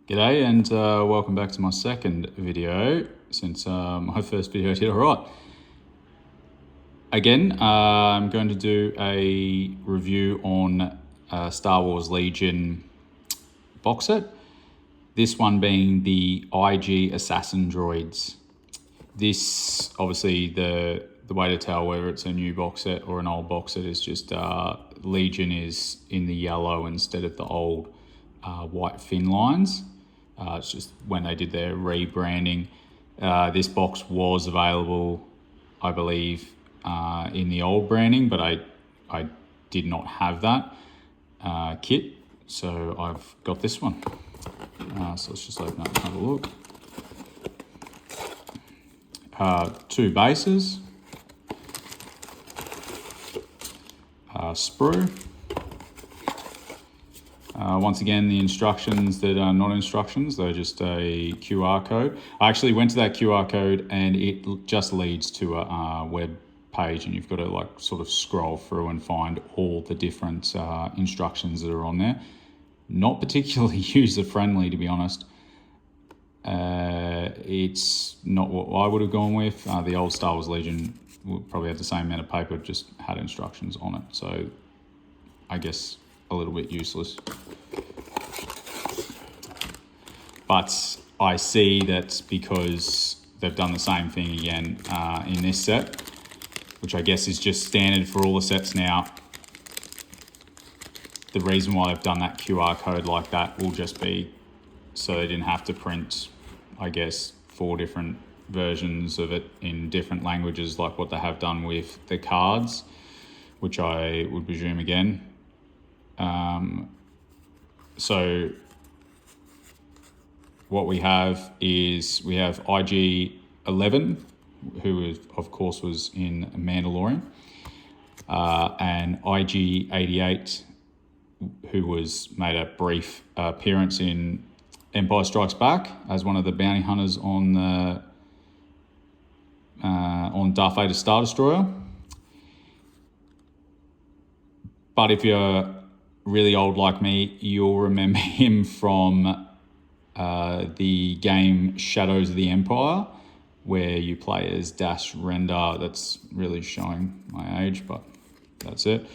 G'day and welcome back to my second video since my first video did alright. Again, I'm going to do a review on Star Wars Legion box set. This one being the IG Assassin Droids. This, obviously, the way to tell whether it's a new box set or an old box set is just Legion is in the yellow instead of the old white fin lines. It's just when they did their rebranding. This box was available, I believe, in the old branding, but I did not have that kit, so I've got this one. So let's just open up and have a look. Two bases, sprue. Once again, the instructions that are not instructions, they're just a QR code. I actually went to that QR code and it just leads to a web page, and you've got to like sort of scroll through and find all the different instructions that are on there. Not particularly user-friendly, to be honest. It's not what I would have gone with. The old Star Wars Legion probably had the same amount of paper, just had instructions on it. So I guess a little bit useless. But I see that because they've done the same thing again in this set, which I guess is just standard for all the sets now. The reason why they've done that QR code like that will just be so they didn't have to print, I guess, 4 different versions of it in different languages like what they have done with the cards, which I would presume again. So what we have is we have IG-11, who is, of course was in Mandalorian, and IG-88, who was made a brief appearance in Empire Strikes Back as one of the bounty hunters on the on Darth Vader's Star Destroyer. But if you're really old like me, you'll remember him from the game Shadows of the Empire, where you play as Dash Rendar. That's really showing my age, but that's it.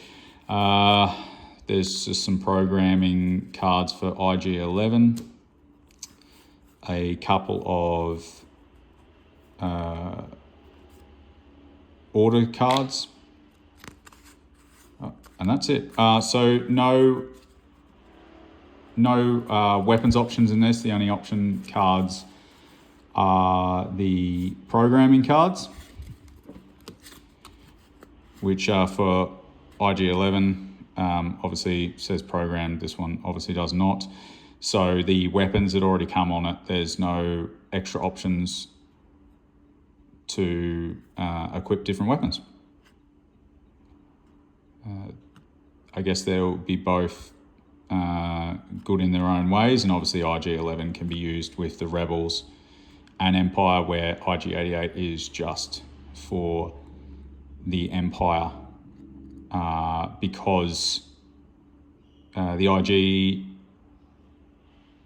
There's just some programming cards for IG-11, a couple of order cards, and that's it. So no weapons options in this. The only option cards are the programming cards, which are for IG-11. Obviously says programmed. This one obviously does not. So the weapons that already come on it, there's no extra options to equip different weapons. I guess they'll be both good in their own ways, and obviously IG-11 can be used with the Rebels and Empire, where IG-88 is just for the Empire, because the IG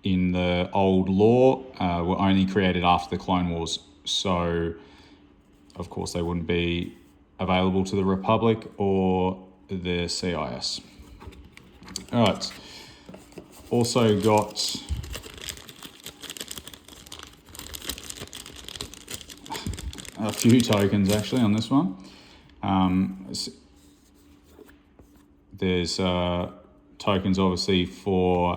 in the old lore were only created after the Clone Wars, so of course they wouldn't be available to the Republic or the CIS. All right. Also got a few tokens actually on this one. There's tokens obviously for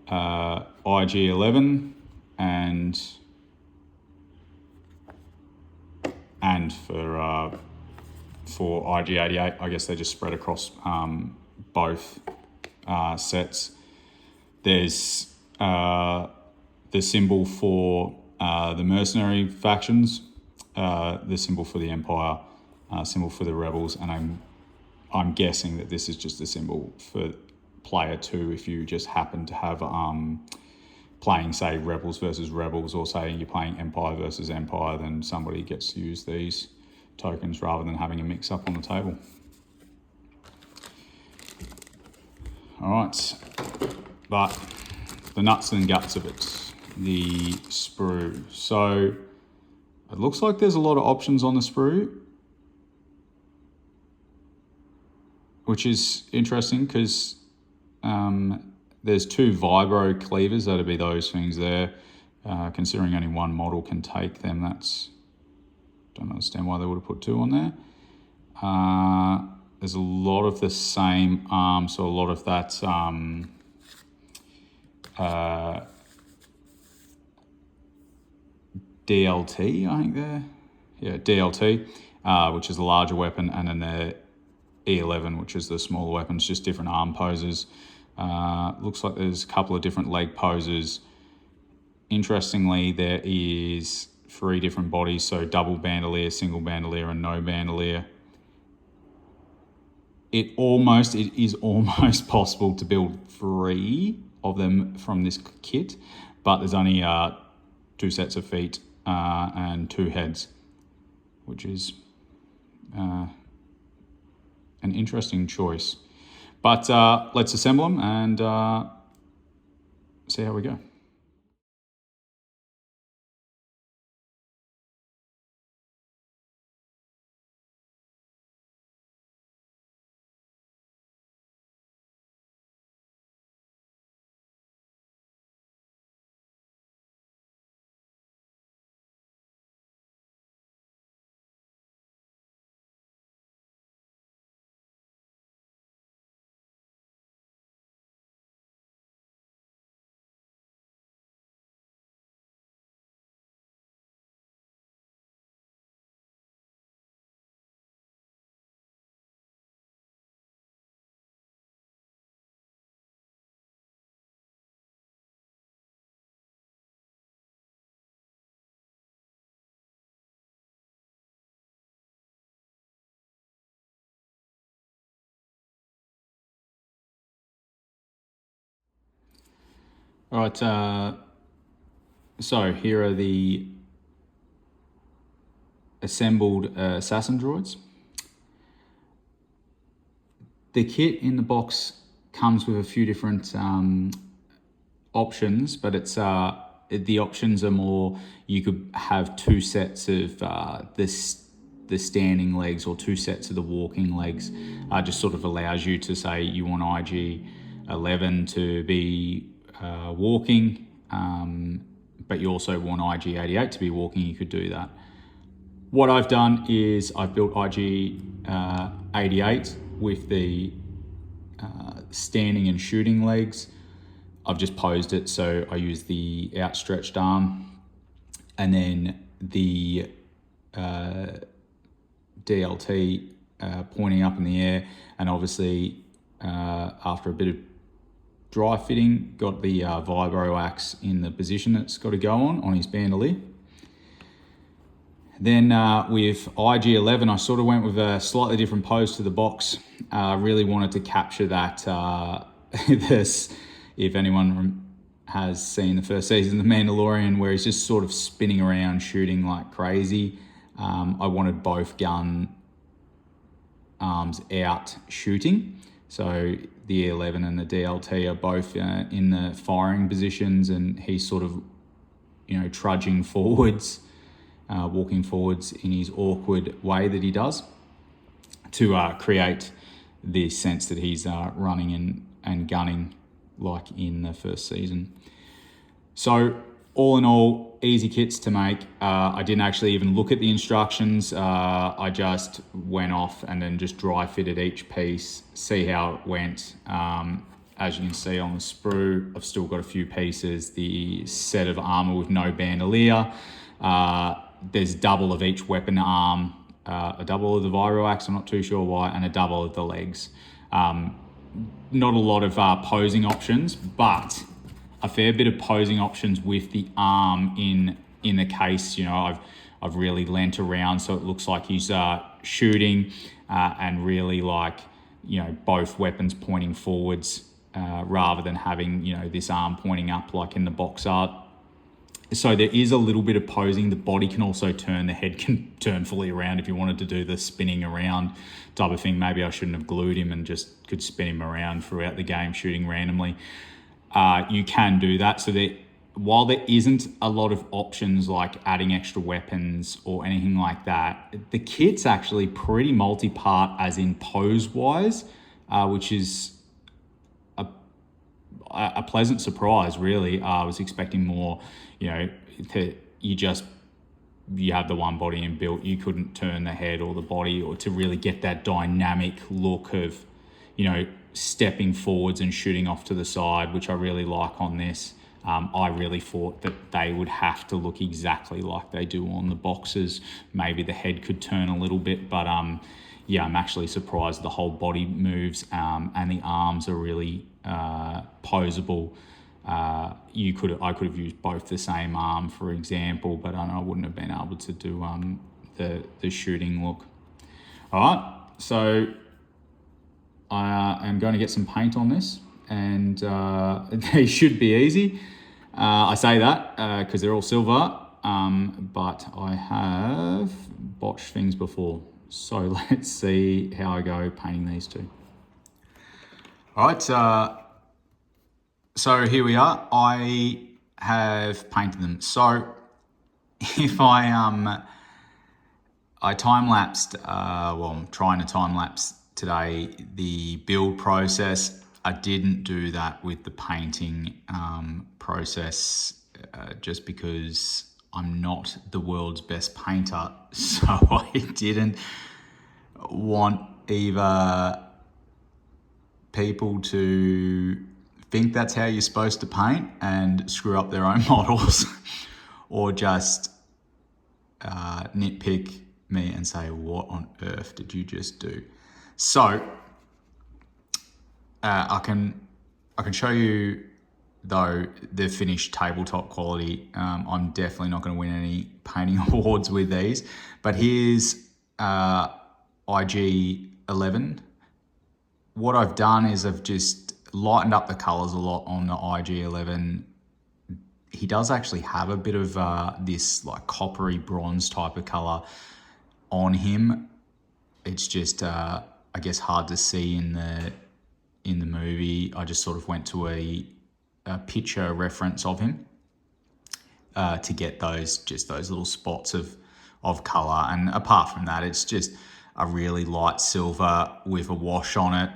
IG-11 and for IG-88. I guess they just spread across both sets. There's the symbol for the mercenary factions, the symbol for the Empire, symbol for the Rebels, and I'm guessing that this is just a symbol for player 2 if you just happen to have playing, say, Rebels versus Rebels, or say you're playing Empire versus Empire, then somebody gets to use these tokens rather than having a mix-up on the table. All right, but the nuts and guts of it, the sprue. So it looks like there's a lot of options on the sprue, which is interesting because there's 2 vibro cleavers. That'd be those things there. Considering only one model can take them, don't understand why they would have put 2 on there. There's a lot of the same arm, so a lot of that DLT, I think there. Yeah, DLT, which is the larger weapon, and then the E11, which is the smaller weapon. It's just different arm poses. Looks like there's a couple of different leg poses. Interestingly, there is 3 different bodies, so double bandolier, single bandolier, and no bandolier. It is almost possible to build 3 of them from this kit, but there's only 2 sets of feet and 2 heads, which is an interesting choice. But let's assemble them and see how we go. All right, so here are the assembled Assassin Droids. The kit in the box comes with a few different options, but it's the options are more, you could have 2 sets of the standing legs or 2 sets of the walking legs. Just sort of allows you to say you want IG-11 to be walking, but you also want IG-88 to be walking. You could do that. What I've done is I've built IG-88 with the standing and shooting legs. I've just posed it, so I use the outstretched arm, and then the DLT pointing up in the air, and obviously after a bit of dry fitting, got the vibro axe in the position it's got to go on his bandolier. Then with IG-11, I sort of went with a slightly different pose to the box. Really wanted to capture that, this, if anyone has seen the first season of The Mandalorian, where he's just sort of spinning around, shooting like crazy. I wanted both gun arms out shooting. So the E11 and the DLT are both in the firing positions, and he's sort of, trudging forwards, walking forwards in his awkward way that he does to create the sense that he's running and gunning like in the first season. So all in all, easy kits to make. I didn't actually even look at the instructions. I just went off and then just dry fitted each piece, see how it went. As you can see on the sprue, I've still got a few pieces. The set of armor with no bandolier. There's double of each weapon arm, a double of the vibro axe, I'm not too sure why, and a double of the legs. Not a lot of posing options, but a fair bit of posing options with the arm in the case. I've really leant around so it looks like he's shooting, and really like, both weapons pointing forwards, rather than having, this arm pointing up like in the box art. So there is a little bit of posing. The body can also turn, the head can turn fully around if you wanted to do the spinning around type of thing. Maybe I shouldn't have glued him and just could spin him around throughout the game, shooting randomly. you can do that. So that while there isn't a lot of options like adding extra weapons or anything like that, the kit's actually pretty multi-part as in pose-wise, which is a pleasant surprise, really. I was expecting more, you have the one body inbuilt, you couldn't turn the head or the body, or to really get that dynamic look of, stepping forwards and shooting off to the side, which I really like on this. I really thought that they would have to look exactly like they do on the boxes. Maybe the head could turn a little bit, but I'm actually surprised the whole body moves, and the arms are really posable. I could have used both the same arm, for example, but I wouldn't have been able to do the shooting look. All right, so I am going to get some paint on this, and they should be easy. I say that because they're all silver, but I have botched things before. So let's see how I go painting these two. All right, so here we are. I have painted them. So if I time-lapsed, I'm trying to time-lapse today the build process. I didn't do that with the painting process just because I'm not the world's best painter. So I didn't want either people to think that's how you're supposed to paint and screw up their own models, or just nitpick me and say, what on earth did you just do? So I can show you, though, the finished tabletop quality. I'm definitely not going to win any painting awards with these, but here's IG-11. What I've done is I've just lightened up the colors a lot on the IG-11. He does actually have a bit of this like coppery bronze type of color on him. It's just I guess hard to see in the movie. I just sort of went to a picture reference of him to get those little spots of color. And apart from that, it's just a really light silver with a wash on it.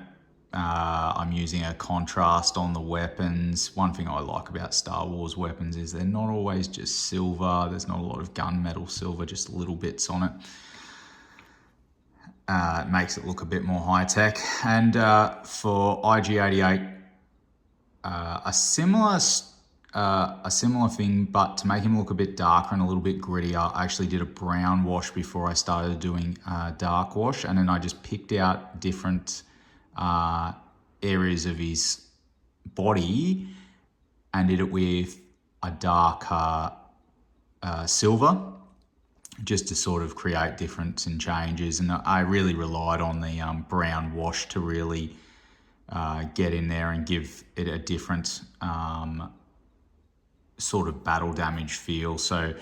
I'm using a contrast on the weapons. One thing I like about Star Wars weapons is they're not always just silver. There's not a lot of gunmetal silver, just little bits on it. It makes it look a bit more high tech. And for IG-88, a similar thing, but to make him look a bit darker and a little bit grittier, I actually did a brown wash before I started doing dark wash, and then I just picked out different areas of his body and did it with a darker silver, just to sort of create difference and changes. And I really relied on the brown wash to really get in there and give it a different sort of battle damage feel. So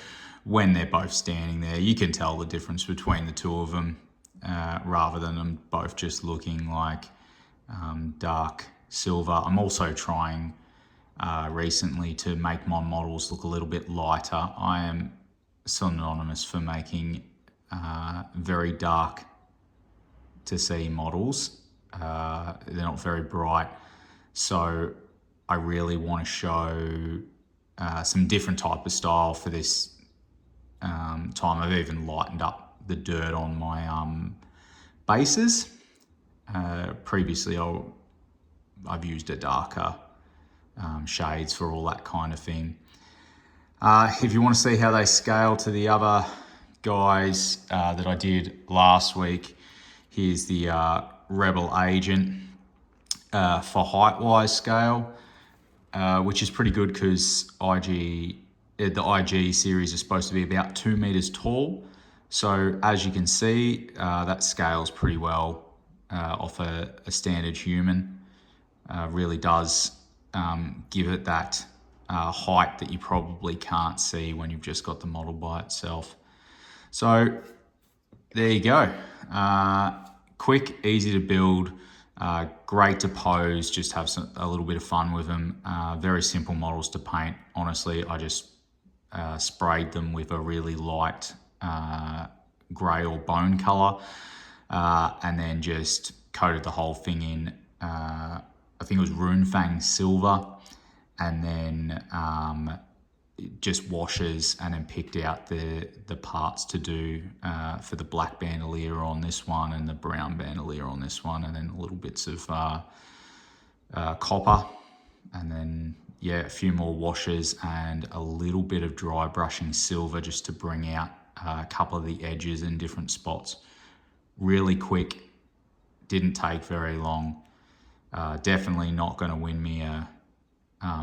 when they're both standing there, you can tell the difference between the two of them, rather than them both just looking like dark silver. I'm also trying recently to make my models look a little bit lighter. I am synonymous for making very dark to see models. They're not very bright. So I really want to show some different type of style for this time. I've even lightened up the dirt on my bases. Previously I've used a darker shades for all that kind of thing. If you want to see how they scale to the other guys that I did last week, here's the Rebel Agent for height-wise scale, which is pretty good because the IG series is supposed to be about 2 meters tall. So as you can see, that scales pretty well off a standard human. Really does give it that height that you probably can't see when you've just got the model by itself. So there you go. Quick, easy to build. Great to pose, just have a little bit of fun with them. Very simple models to paint. Honestly, I just sprayed them with a really light grey or bone colour, and then just coated the whole thing in, I think it was Runefang silver, and then just washes, and then picked out the parts to do for the black bandolier on this one and the brown bandolier on this one, and then little bits of copper, and then yeah, a few more washes and a little bit of dry brushing silver just to bring out a couple of the edges in different spots. Really quick, didn't take very long. Definitely not going to win me a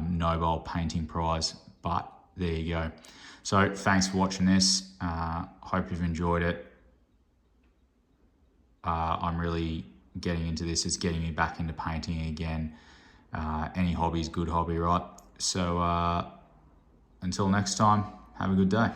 Nobel painting prize, but there you go. So thanks for watching this. Hope you've enjoyed it. I'm really getting into this. It's getting me back into painting again. Any hobby's good hobby, right? So until next time, have a good day.